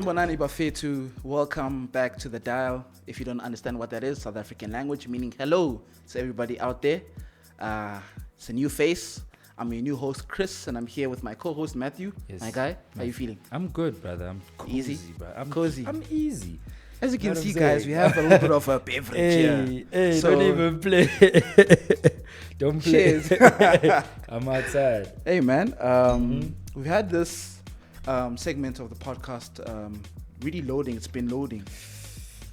Sanbonani Bafetu, welcome back to the dial. If you don't understand what that is, South African language, meaning hello to everybody out there. It's a new face. I'm your new host, Chris, and I'm here with my co-host, Matthew. Yes. My guy, how you feeling? I'm good, brother. I'm cozy, easy, bro. cozy. I'm easy. As you can see, guys, we have a little bit of a beverage here. Hey, so, don't even play. Don't play. I'm outside. Hey, man. We've had this segment of the podcast really loading. It's been loading.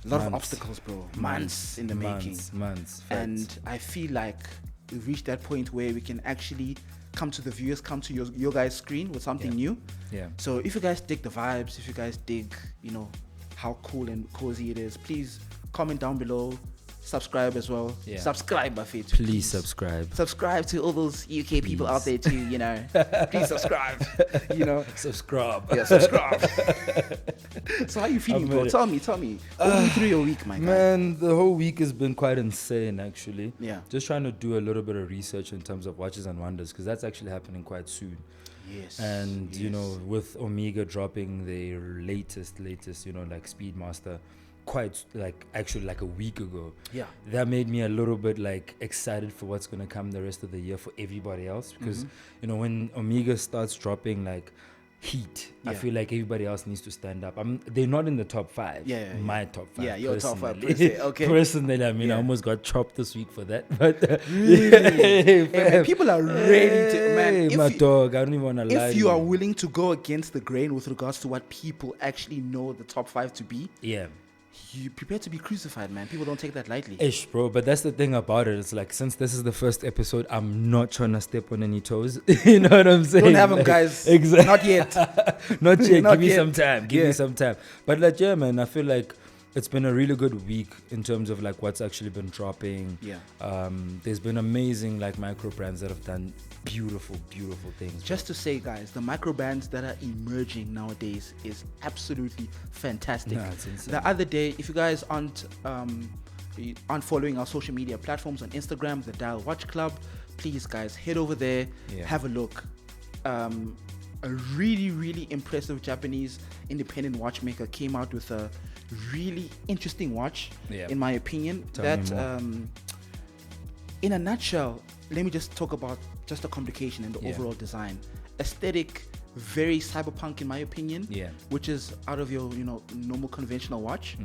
A lot of obstacles, bro. Months in the making. Months. And I feel like we've reached that point where we can actually come to the viewers, come to your guys' screen with something new. Yeah. So if you guys dig the vibes, if you guys dig, how cool and cozy it is, please comment down below. Subscribe as well. Yeah. Subscribe, Buffett. Please subscribe. Subscribe to all those UK people out there too, Please subscribe. Subscribe. Yeah, subscribe. So how you feeling, bro? Tell me. Walk me through your week, my guy. Man, the whole week has been quite insane, actually. Yeah. Just trying to do a little bit of research in terms of watches and wonders, because that's actually happening quite soon. Yes. And, with Omega dropping their latest, like Speedmaster, quite like a week ago. Yeah. That made me a little bit excited for what's going to come the rest of the year for everybody else, because, when Omega starts dropping heat, I feel like everybody else needs to stand up. They're not in the top 5. My top 5. Yeah, your top 5. Okay. Personally, I almost got chopped this week for that. But really? Hey, man, people are ready to, man. My dog, I don't even want to lie. If you are willing to go against the grain with regards to what people actually know the top 5 to be, you prepare to be crucified, man. People don't take that lightly. Ish, bro. But that's the thing about it. It's since this is the first episode, I'm not trying to step on any toes. You know what I'm saying? Don't have them, guys. Exactly. Not yet. Not yet. Not Give me yet. some time. Give me some time. But man, I feel like it's been a really good week in terms of what's actually been dropping. Yeah. There's been amazing micro brands that have done beautiful things. Just to say, guys, the micro brands that are emerging nowadays is absolutely fantastic. No, it's insane. The other day, if you guys aren't following our social media platforms on Instagram, the Dial Watch Club, please, guys, head over there, have a look. A really, really impressive Japanese independent watchmaker came out with a really interesting watch, in my opinion. In a nutshell, let me just talk about just the complication and the overall design. Aesthetic, very cyberpunk in my opinion, which is out of your normal conventional watch.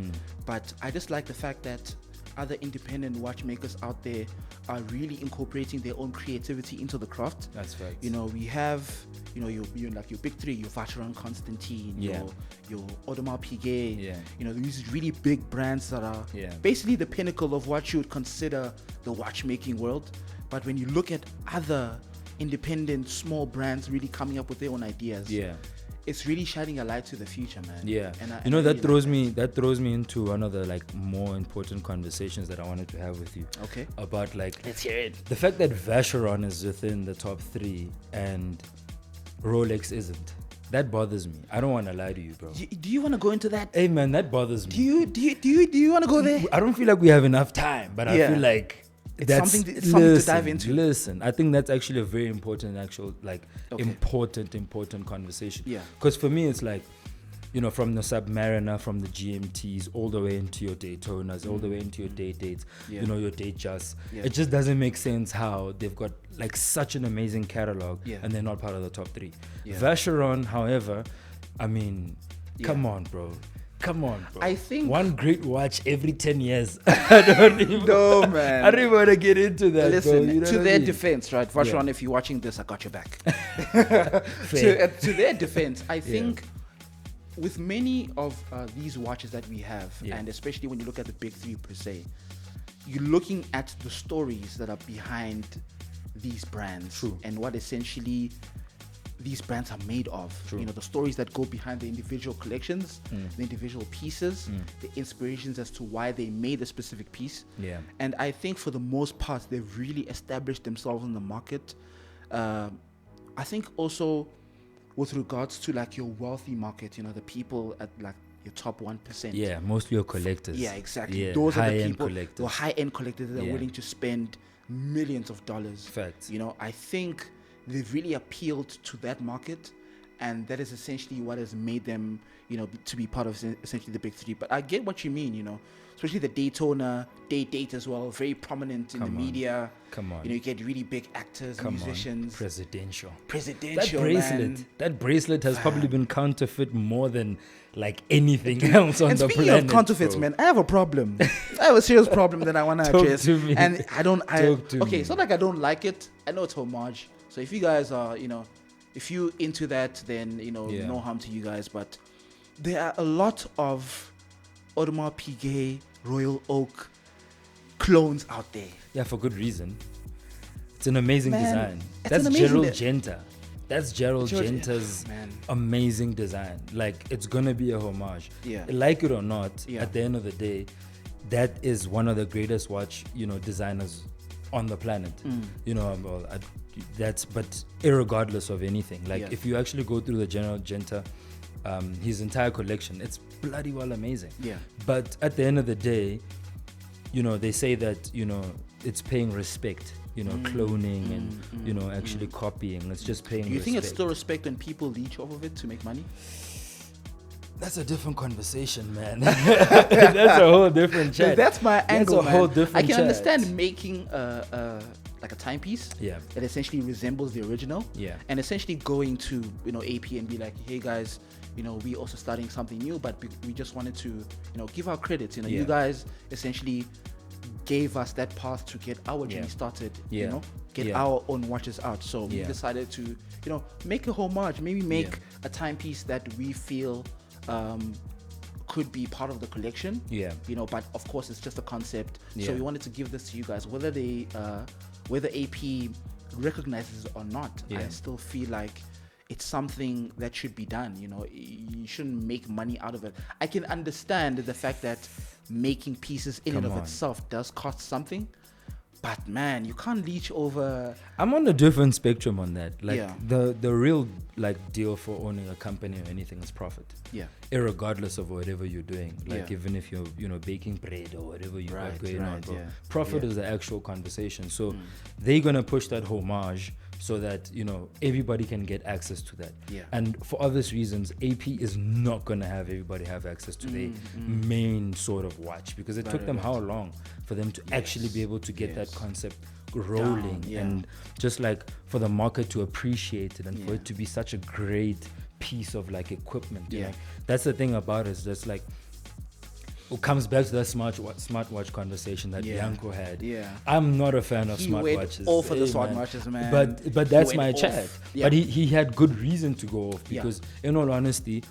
But I just like the fact that other independent watchmakers out there are really incorporating their own creativity into the craft. That's right. We have your big 3, your Vacheron Constantin, your Audemars Piguet, these really big brands that are basically the pinnacle of what you would consider the watchmaking world. But when you look at other independent small brands really coming up with their own ideas, it's really shining a light to the future, man. And that throws me into one of the more important conversations that I wanted to have with you. Okay. About let's hear it. The fact that Vacheron is within the top 3 and Rolex isn't. That bothers me. I don't want to lie to you, bro. Do you want to go into that? Hey, man, that bothers me. Do you want to go there? I don't feel like we have enough time, but I feel like it's something to dive into. Listen, I think that's actually a very important, important conversation. Yeah. Because for me, it's from the Submariner, from the GMTs, all the way into your Daytonas, all the way into your day dates, your day just. Yeah. It just doesn't make sense how they've got such an amazing catalog and they're not part of the top 3. Yeah. Vacheron, however, come on, bro. I think one great watch every 10 years. I don't even no, man. I don't even want to get into that. Listen, bro. To their defense, right? Vacheron, if you're watching this, I got your back. To their defense, I think with many of these watches that we have, and especially when you look at the big 3 per se, you're looking at the stories that are behind these brands. And what essentially these brands are made of. The stories that go behind the individual collections, the individual pieces, the inspirations as to why they made a specific piece. And I think for the most part, they've really established themselves in the market. I think also with regards to your wealthy market, the people at your top 1%. Yeah, mostly your collectors. Yeah, exactly. Yeah, those are the people, collectors. the high-end collectors that are willing to spend millions of dollars. Facts. I think they've really appealed to that market, and that is essentially what has made them, to be part of essentially the big three. But I get what you mean, especially the Daytona date as well, very prominent in the media. Come on. You get really big actors, musicians. Presidential. That bracelet has probably been counterfeit more than like anything else on the planet. Speaking of counterfeits, man, I have a problem. I have a serious problem that I want to address. To me. And it's not like I don't like it. I know it's homage. So if you guys are, if you into that, then, no harm to you guys. But there are a lot of Audemars Piguet, Royal Oak clones out there. Yeah, for good reason. It's an amazing design. That's Gerald Genta's amazing design. Like, it's gonna be a homage. Yeah. Like it or not, at the end of the day, that is one of the greatest watch, designers on the planet. But irregardless of anything. Like, if you actually go through the Gerald Genta, his entire collection, it's bloody well amazing. Yeah. But at the end of the day, they say that, it's paying respect, cloning and, actually copying. It's just paying respect. Do you think it's still respect when people leech off of it to make money? That's a different conversation, man. That's a whole different chat. That's my angle, That's a whole different I can chat. understand making like a timepiece that essentially resembles the original. Yeah. And essentially going to, AP and be like, hey guys, we also starting something new, but we just wanted to, give our credits. You guys essentially gave us that path to get our journey started, get our own watches out. So we decided to, make a homage, maybe make a timepiece that we feel could be part of the collection. But of course it's just a concept. So we wanted to give this to you guys, whether AP recognizes it or not. I still feel like it's something that should be done. You shouldn't make money out of it. I can understand the fact that making pieces in and of itself does cost something, but man, you can't leech over. I'm on a different spectrum on that. Like the real deal for owning a company or anything is profit. Irregardless of whatever you're doing. Like even if you're baking bread or whatever you got going on, bro. Profit is the actual conversation. So they're gonna push that homage so that everybody can get access to that. And for obvious reasons, AP is not gonna have everybody have access to their main sort of watch, because it took them how long for them to actually be able to get that concept rolling and just like for the market to appreciate it and for it to be such a great piece of like equipment. That's the thing about it, is just like it comes back to that smartwatch conversation that Bianco had. I'm not a fan of smartwatches. All for the smartwatches, man. But that's my chat. But he had good reason to go off, because in all honesty,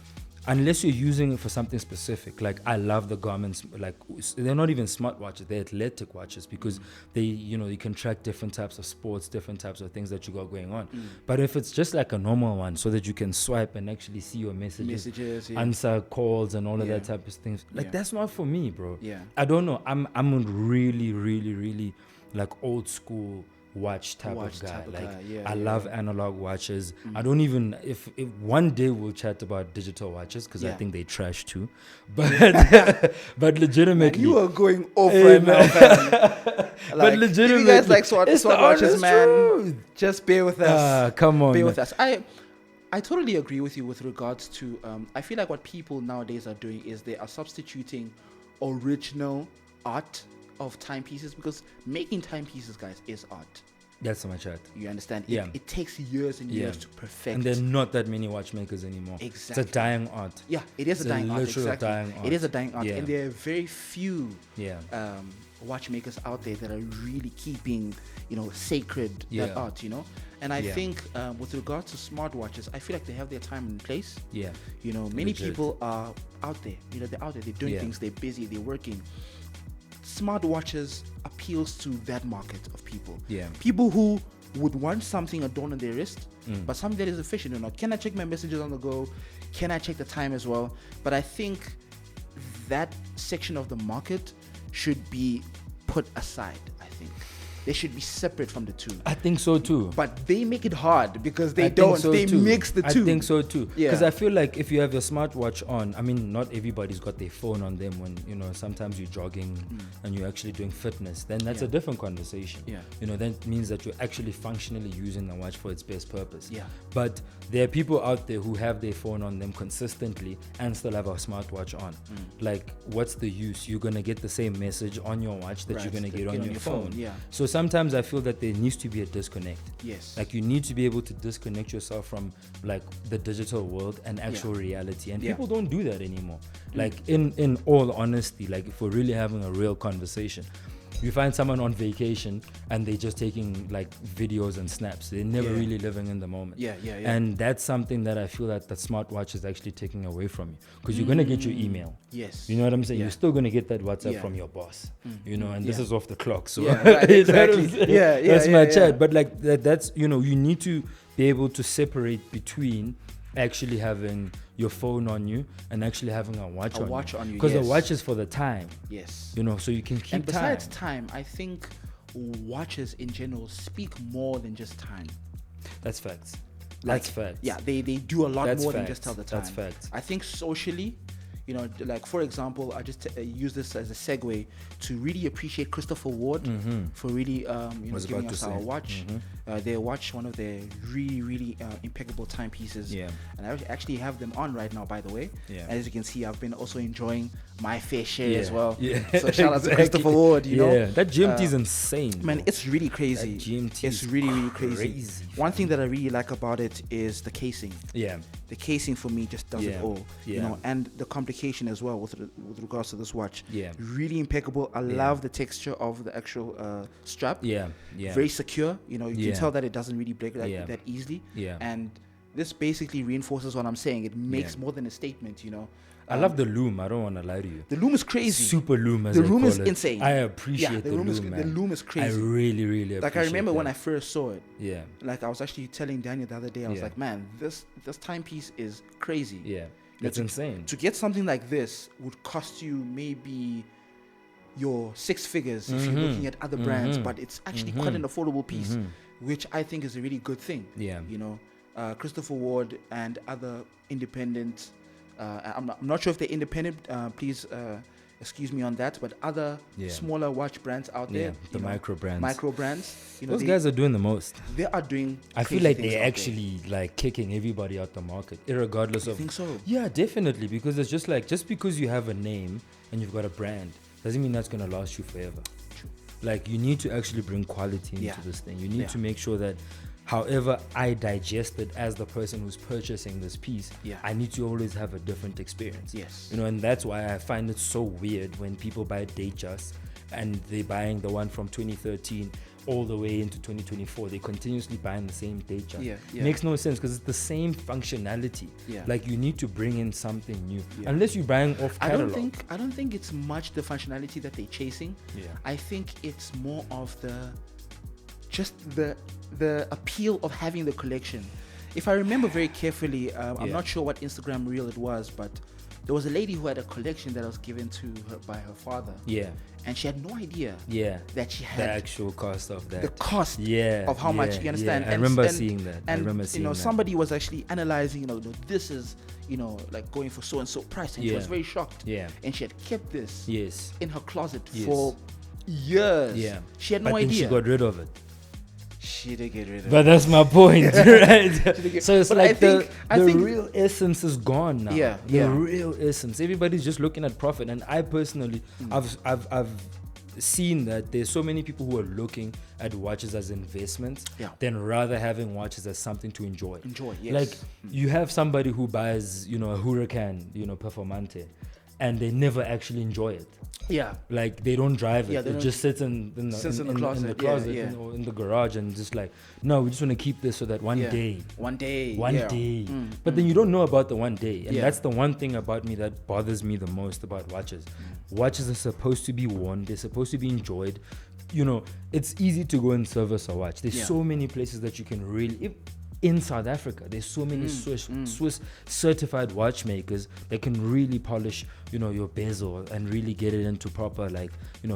unless you're using it for something specific, like I love the garments, like they're not even smartwatches, they're athletic watches, because they, you can track different types of sports, different types of things that you got going on. But if it's just like a normal one, so that you can swipe and actually see your messages answer calls and all of that type of things, like that's not for me, bro. I don't know. I'm a really, really, really like old school watch type of guy. I love analog watches. I don't even, if one day we'll chat about digital watches, because I think they trash too, but but legitimately, man, you are going off right now, man. But legitimately, if you guys like smart watches, man, just bear with us. Come on, bear with us. I totally agree with you with regards to I feel like what people nowadays are doing is they are substituting original art of timepieces, because making timepieces, guys, is art. That's my chat. You understand? It takes years and years to perfect. And there are not that many watchmakers anymore. Exactly. It's a dying art. Yeah, it is a dying art. Exactly. Dying art. It is a dying art. And there are very few watchmakers out there that are really keeping, sacred that art, And I think with regards to smartwatches, I feel like they have their time and place. Many people are out there. They're out there. They're doing things. They're busy. They're working. Smartwatches appeals to that market of people. People who would want something adorned on their wrist, but something that is efficient. Can I check my messages on the go? Can I check the time as well? But I think that section of the market should be put aside, I think. they should be separate from the two. I think so too. But they make it hard because they mix the two. I think so too. Yeah. Because I feel like if you have your smartwatch on, I mean, not everybody's got their phone on them when, sometimes you're jogging and you're actually doing fitness, then that's a different conversation. Yeah. That means that you're actually functionally using the watch for its best purpose. Yeah. But there are people out there who have their phone on them consistently and still have a smartwatch on. Like, what's the use? You're going to get the same message on your watch that you're going to get on your phone. Yeah. So sometimes I feel that there needs to be a disconnect. Yes. Like, you need to be able to disconnect yourself from like the digital world and actual reality. And people don't do that anymore. Like, in all honesty, like if we're really having a real conversation, you find someone on vacation and they're just taking like videos and snaps. They're never really living in the moment. Yeah. And that's something that I feel that the smartwatch is actually taking away from you, because you're going to get your email. Yes. You know what I'm saying? Yeah. You're still going to get that WhatsApp from your boss, and this is off the clock. So right, exactly. That's my chat. But like that's, you need to be able to separate between actually having your phone on you and actually having a watch on you. Because the watch is for the time. Yes. So you can keep and besides time, I think watches in general speak more than just time. That's facts. Like, that's facts. Yeah, they do a lot more facts. than just tell the time. That's facts. I think socially, like for example, I just use this as a segue to really appreciate Christopher Ward for really giving us our watch. Their watch, one of their really impeccable timepieces. Yeah. And I actually have them on right now, by the way. Yeah. As you can see, I've been also enjoying my fair share as well. Yeah. So shout out to Christopher Ward. Yeah. That GMT is insane. Man, bro. it's really crazy. That GMT it's really crazy. One thing that I really like about it is the casing. Yeah. The casing for me just does it all. Yeah. And the complication as well with regards to this watch. Yeah. Really impeccable. I love the texture of the actual strap. Yeah. Very secure. You can tell that it doesn't really break that easily. Yeah. And this basically reinforces what I'm saying. It makes more than a statement. I love the loom. I don't want to lie to you. The loom is crazy. Super loom, as the I loom call is it. insane. I appreciate the loom, man. The loom is crazy. I really appreciate Like, I remember that. when I first saw it. Yeah. Like, I was actually telling Daniel the other day, I was like, man, this timepiece is crazy. Yeah. It's insane. To get something like this would cost you maybe your 6 figures if you're looking at other brands, but it's actually quite an affordable piece, which I think is a really good thing. Yeah. Christopher Ward and other independent, I'm not sure if they're independent, please excuse me on that, but other smaller watch brands out there, the micro brands. Those guys are doing the most. They are doing. I feel like they're actually like kicking everybody out the market, irregardless of. I think so. Yeah, definitely, because it's just like, just because you have a name and you've got a brand doesn't mean that's gonna last you forever. True. Like, you need to actually bring quality into this thing. You need to make sure that however I digest it as the person who's purchasing this piece, I need to always have a different experience. Yes. And that's why I find it so weird when people buy Datejust and they're buying the one from 2013 all the way into 2024. They're continuously buying the same Datejust. Makes no sense, because it's the same functionality. Like, you need to bring in something new. Unless you're buying off catalog. I don't think it's much the functionality that they're chasing. I think it's more of the appeal of having the collection. If I remember very carefully, I'm not sure what Instagram reel it was, but there was a lady who had a collection that was given to her by her father. And she had no idea that she had the actual cost of that. The cost of how much, you understand? I remember seeing that. And somebody was actually analyzing, this is, like going for so and so price, and she was very shocked. And she had kept this in her closet for years. She had no idea. She got rid of it. She did get rid of it. But that's my point, right? So it's but like the think real essence is gone now. The real essence. Everybody's just looking at profit. And I personally, I've seen that there's so many people who are looking at watches as investments than rather having watches as something to enjoy. Like, you have somebody who buys, a Huracan, Performante, and they never actually enjoy it. Like, they don't drive it. It just sits in the closet, in the garage, and just like, no, we just want to keep this so that one day. But then you don't know about the one day. And that's the one thing about me that bothers me the most about watches. Watches are supposed to be worn. They're supposed to be enjoyed. It's easy to go and service a watch. There's so many places that you can really... in South Africa. There's so many Swiss certified watchmakers that can really polish, your bezel and really get it into proper,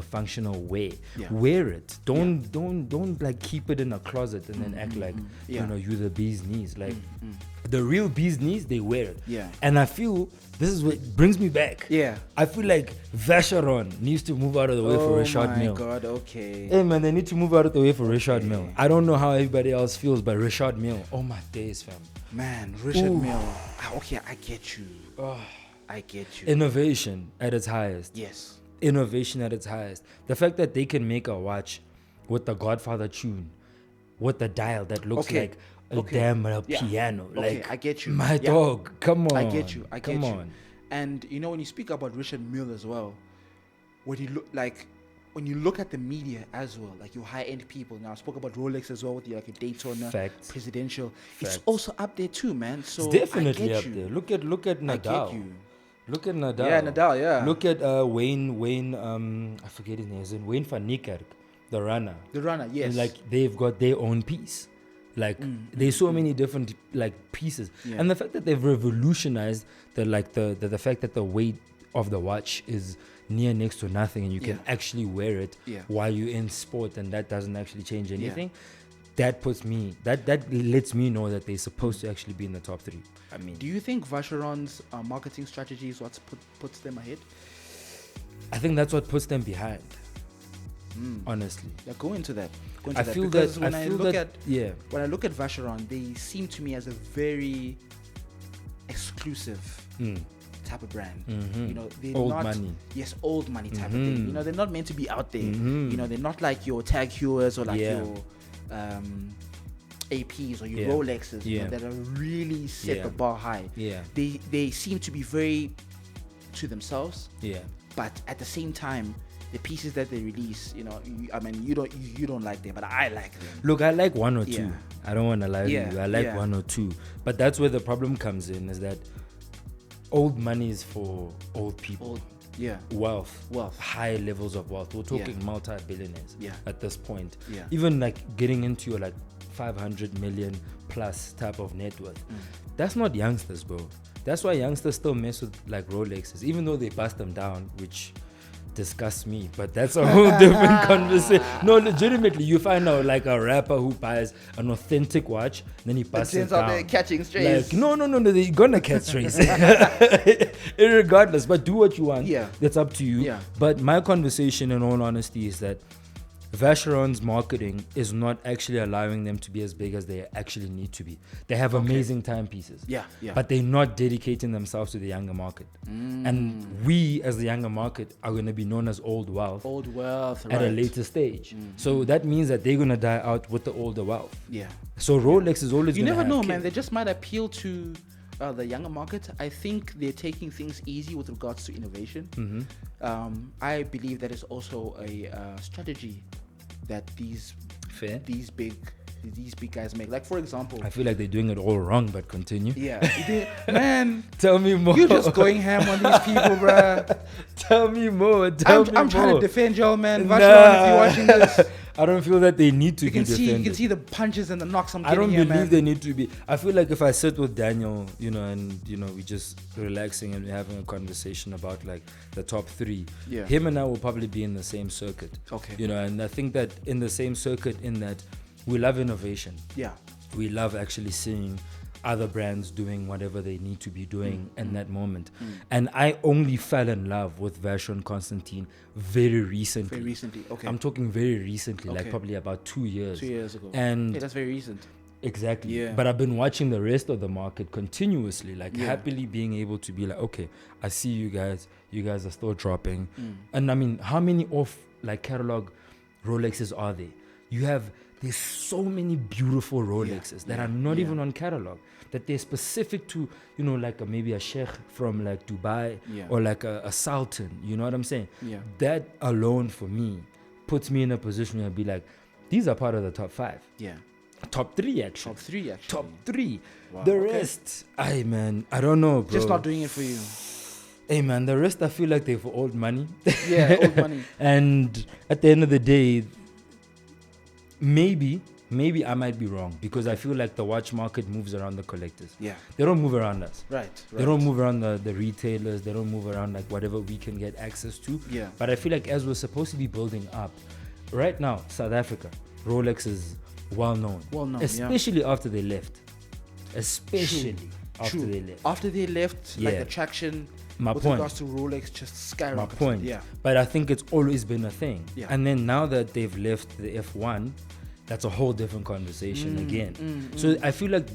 functional way. Yeah. Wear it. Don't like keep it in a closet and then act like, you're the bee's knees. Like the real bee's knees, they wear it. Yeah. And I feel this is what brings me back. Yeah. I feel like Vacheron needs to move out of the way for Richard Mille. Oh my God, okay. Hey man, they need to move out of the way for Richard Mille. I don't know how everybody else feels, but Richard Mille, oh my days, fam. Man, Richard Mille. Okay, I get you. I get you. Innovation at its highest. Yes. Innovation at its highest. The fact that they can make a watch with the Godfather tune, with the dial that looks like a damn piano. Okay, like, I get you. My dog, come on. I get you. Come on. And when you speak about Richard Mille as well, when you look at the media as well, like your high-end people. Now I spoke about Rolex as well with your Daytona Presidential. It's also up there too, man. So it's definitely up there. Look at Nadal. I get you. Look at Nadal. Yeah, Nadal. Yeah. Look at Wayne. I forget his name. Is it Wayne van Niekerk, the runner? The runner, yes. And, they've got their own piece. There's so many different pieces, and the fact that they've revolutionized the fact that the weight of the watch is near next to nothing, and you can actually wear it while you're in sport, and that doesn't actually change anything. That puts me that lets me know that they're supposed to actually be in the top 3. I mean, do you think Vacheron's marketing strategy is what puts them ahead? I think that's what puts them behind. Honestly, go into that. I feel that when I look at Vacheron, they seem to me as a very exclusive type of brand. They're old not money. Yes, old money type of thing. They're not meant to be out there. They're not like your Tag Heuers or your APs or your Rolexes that are really set the bar high. They seem to be very to themselves. But at the same time, the pieces that they release, you don't like them, but I like them. Look, I like one or two. I don't want to lie to you. I like one or two. But that's where the problem comes in, is that old money is for old people. Wealth. High levels of wealth. We're talking multi-billionaires at this point. Even getting into your 500 million plus type of net worth. That's not youngsters, bro. That's why youngsters still mess with Rolexes, even though they bust them down, which disgusts me, but that's a whole different conversation. No, legitimately, you find out a rapper who buys an authentic watch, then he busts it down. They're catching strays. No, they're gonna catch strays. Irregardless, but do what you want. That's up to you. But my conversation, in all honesty, is that Vacheron's marketing is not actually allowing them to be as big as they actually need to be. They have amazing timepieces, but they're not dedicating themselves to the younger market. And we, as the younger market, are going to be known as old wealth at a later stage. So that means that they're going to die out with the older wealth. So Rolex is always. You never know, man. They just might appeal to the younger market. I think they're taking things easy with regards to innovation. I believe that is also a strategy that these big guys make. For example, I feel like they're doing it all wrong, but continue. Man, tell me more. You're just going ham on these people, bruh. Tell me more. I'm trying to defend y'all, man. Vacheron, if you're watching this, I don't feel that they need to be defended. You can see the punches and the knocks I'm getting. I don't here, believe man. they need to be. I feel like if I sit with Daniel, and we just relaxing and we're having a conversation about the top 3, him and I will probably be in the same circuit. And I think that in the same circuit, in that we love innovation. We love actually seeing other brands doing whatever they need to be doing in that moment. And I only fell in love with Vacheron Constantin very recently. I'm talking very recently, probably about 2 years. 2 years ago. And that's very recent. Exactly. But I've been watching the rest of the market continuously, happily being able to be okay, I see you guys are still dropping. And I mean, how many off catalog Rolexes are there? There's so many beautiful Rolexes that are not even on catalog, that they're specific to, maybe a sheikh from Dubai or a sultan, you know what I'm saying? That alone for me puts me in a position where I'd be these are part of the top 5. Top 3 actually. Top 3. Wow, the rest, I don't know, bro. Just not doing it for you. Hey man, the rest I feel like they're for old money. Old money. And at the end of the day, maybe maybe I might be wrong, because I feel like the watch market moves around the collectors. Yeah. They don't move around us. Right. They don't move around the retailers. They don't move around like whatever we can get access to. Yeah. But I feel like as we're supposed to be building up, right now, South Africa, Rolex is well known. Especially after they left. After they left. After they left, like the traction with regards to Rolex just skyrocketed. My point. Yeah. But I think it's always been a thing. Yeah. And then now that they've left the F1, that's a whole different conversation again. So I feel like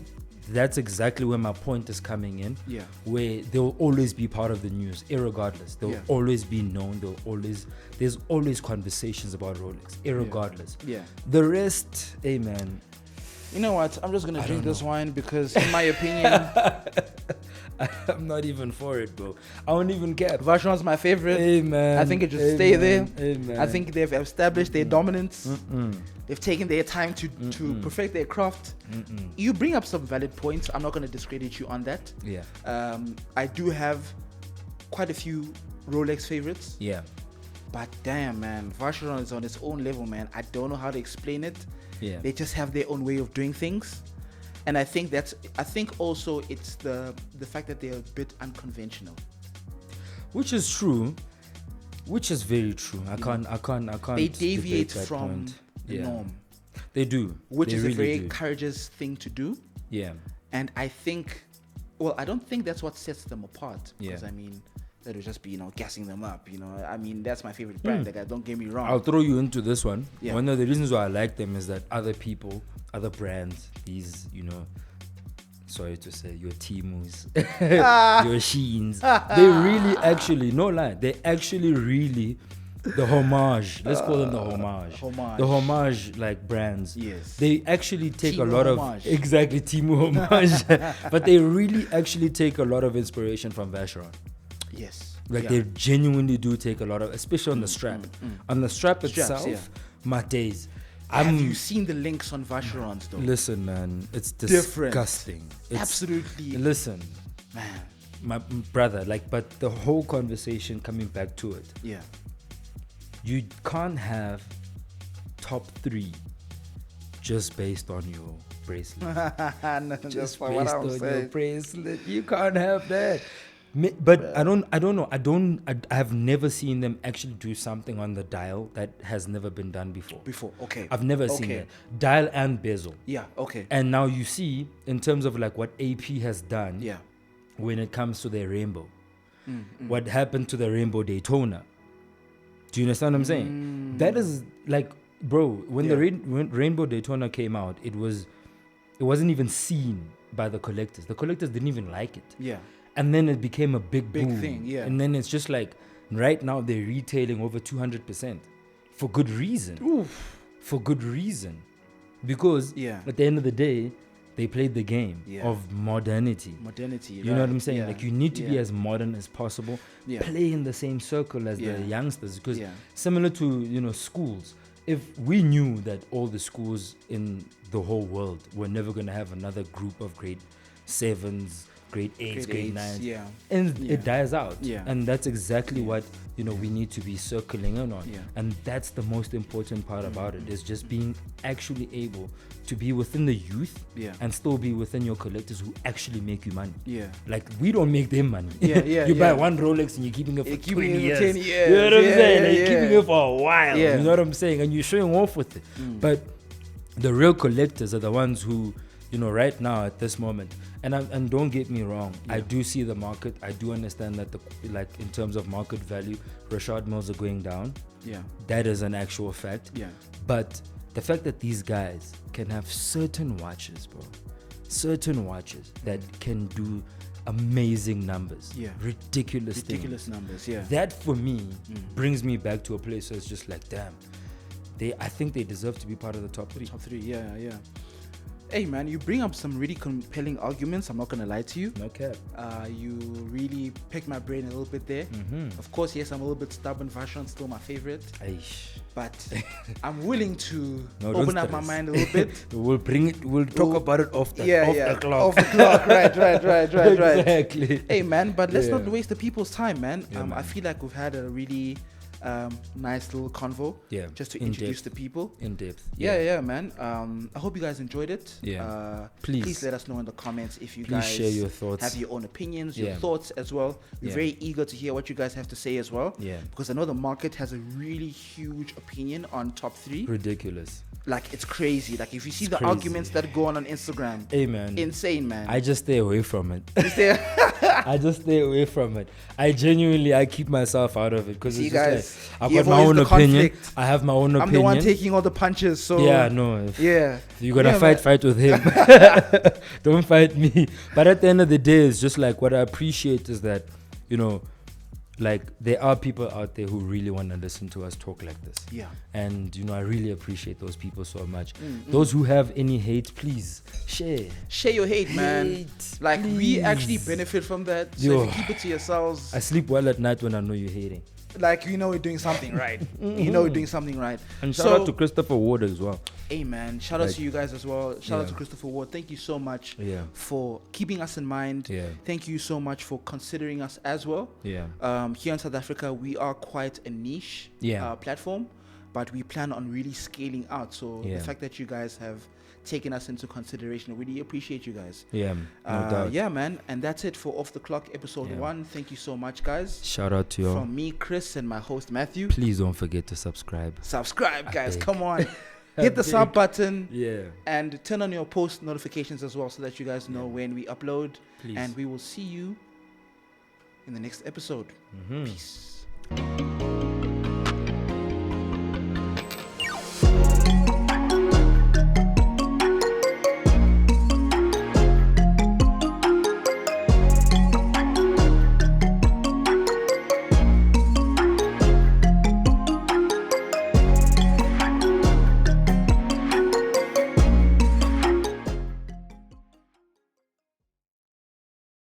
that's exactly where my point is coming in. Yeah. Where they'll always be part of the news, irregardless. They'll always be known. There's always conversations about Rolex, irregardless. Yeah. The rest, hey man. You know what? I'm just gonna drink this wine because, in my opinion, I'm not even for it, bro. I don't even care. Vacheron's my favorite. Hey, man. I think it should stay there. Hey, man. I think they've established their dominance. They've taken their time to perfect their craft. You bring up some valid points. I'm not going to discredit you on that. Yeah. I do have quite a few Rolex favorites. Yeah. But damn, man, Vacheron is on its own level, man. I don't know how to explain it. Yeah. They just have their own way of doing things. And I think also it's the fact that they're a bit unconventional. Which is true. Which is very true. I can't They deviate that from point. the norm. They do. Which they is really a very do. courageous thing to do. Yeah. And I think, I don't think that's what sets them apart. Because I mean, that would just be, gassing them up. I mean, that's my favorite brand. Like, don't get me wrong. I'll throw you into this one. Yeah. One of the reasons why I like them is that other people, other brands, these, sorry to say, your Temus, your Sheins, they really actually, no lie, they actually really, the homage, let's call them the homage. The homage, like, brands. Yes. They actually take Temu a lot homage. of, exactly, Temu homage. But they really actually take a lot of inspiration from Vacheron. Yes. Like, they genuinely do take a lot of, especially on the strap. On the strap itself, my days. Have you seen the links on Vacherons though? Listen, man, it's Different. disgusting. It's, absolutely. Listen, man, my brother, but the whole conversation coming back to it. Yeah. You can't have top 3 just based on your bracelet. No, just for what I'm saying. Your bracelet, you can't have that. But I don't know. I have never seen them actually do something on the dial that has never been done before. Okay. I've never seen it. Dial and bezel. Yeah, okay. And now you see, in terms of like what AP has done, Yeah. when it comes to their rainbow, what happened to the Rainbow Daytona. Do you understand what I'm saying? That is like, bro, when the Rainbow Daytona came out, it wasn't even seen by the collectors. The collectors didn't even like it. Yeah. And then it became a big boom. thing, yeah. And then it's just like, right now they're retailing over 200% for good reason. Oof. For good reason. Because at the end of the day, they played the game of modernity. You know what I'm saying? Yeah. Like, you need to be as modern as possible. Yeah. Play in the same circle as the youngsters. Because similar to, schools, if we knew that all the schools in the whole world were never going to have another group of grade 7s, grade 8s, grade 9s, and it dies out. And that's exactly what we need to be circling in on. And that's the most important part about it, is just being actually able to be within the youth and still be within your collectors who actually make you money. Like, we don't make them money. You buy one Rolex and you're keeping it for 20 years. 10 years. You know what I'm saying? Like, you're keeping it for a while. You know what I'm saying? And you're showing off with it. But the real collectors are the ones who, right now at this moment, and don't get me wrong, I do see the market. I do understand that in terms of market value, Richard Mille are going down. That is an actual fact. But the fact that these guys can have certain watches, bro, that can do amazing numbers, ridiculous numbers, that for me brings me back to a place where it's just like, damn, I think they deserve to be part of the top 3. Hey man, you bring up some really compelling arguments. I'm not gonna lie to you. No cap. You really picked my brain a little bit there. Of course, yes, I'm a little bit stubborn. Vacheron's still my favorite. But I'm willing to open up my mind a little bit. We'll talk about it off the clock. Off the clock. Right. Exactly. Hey man, but let's not waste the people's time, man. I feel like we've had a really nice little convo. Yeah. Just to introduce the people. In depth. Yeah, man. I hope you guys enjoyed it. Yeah. Please let us know in the comments if you guys share your thoughts. have your own opinions, your thoughts as well. We're very eager to hear what you guys have to say as well. Yeah. Because I know the market has a really huge opinion on top 3. Ridiculous. Like, it's crazy. Like, if you see the crazy. Arguments that go on Instagram, hey man, insane, man. I just stay away from it. I just stay away from it. I keep myself out of it because it's just like, I've got my own opinion. Conflict. I have my own opinion. I'm the one taking all the punches. So yeah, no. You gotta fight with him. Don't fight me. But at the end of the day, it's just like what I appreciate is that, you know, like there are people out there who really want to listen to us talk like this. Yeah. And you know, I really appreciate those people so much. Those who have any hate, please share your hate, man. Like, please. We actually benefit from that. So if you keep it to yourselves. I sleep well at night when I know you're hating. Like, you know we're doing something right. You know we're doing something right. And shout out to Christopher Ward as well. Hey, man. Shout out to you guys as well. Shout out to Christopher Ward. Thank you so much for keeping us in mind. Yeah. Thank you so much for considering us as well. Yeah. Here in South Africa, we are quite a niche platform, but we plan on really scaling out. So the fact that you guys have taking us into consideration, really appreciate you guys. No doubt. Yeah, man. And that's it for Off the Clock episode 1. Thank you so much, guys. Shout out to you. From me, Chris, and my host Matthew. Please don't forget to subscribe, guys. Come on. Hit the sub button. Yeah. And turn on your post notifications as well, so that you guys know when we upload. Please. And we will see you in the next episode. Peace.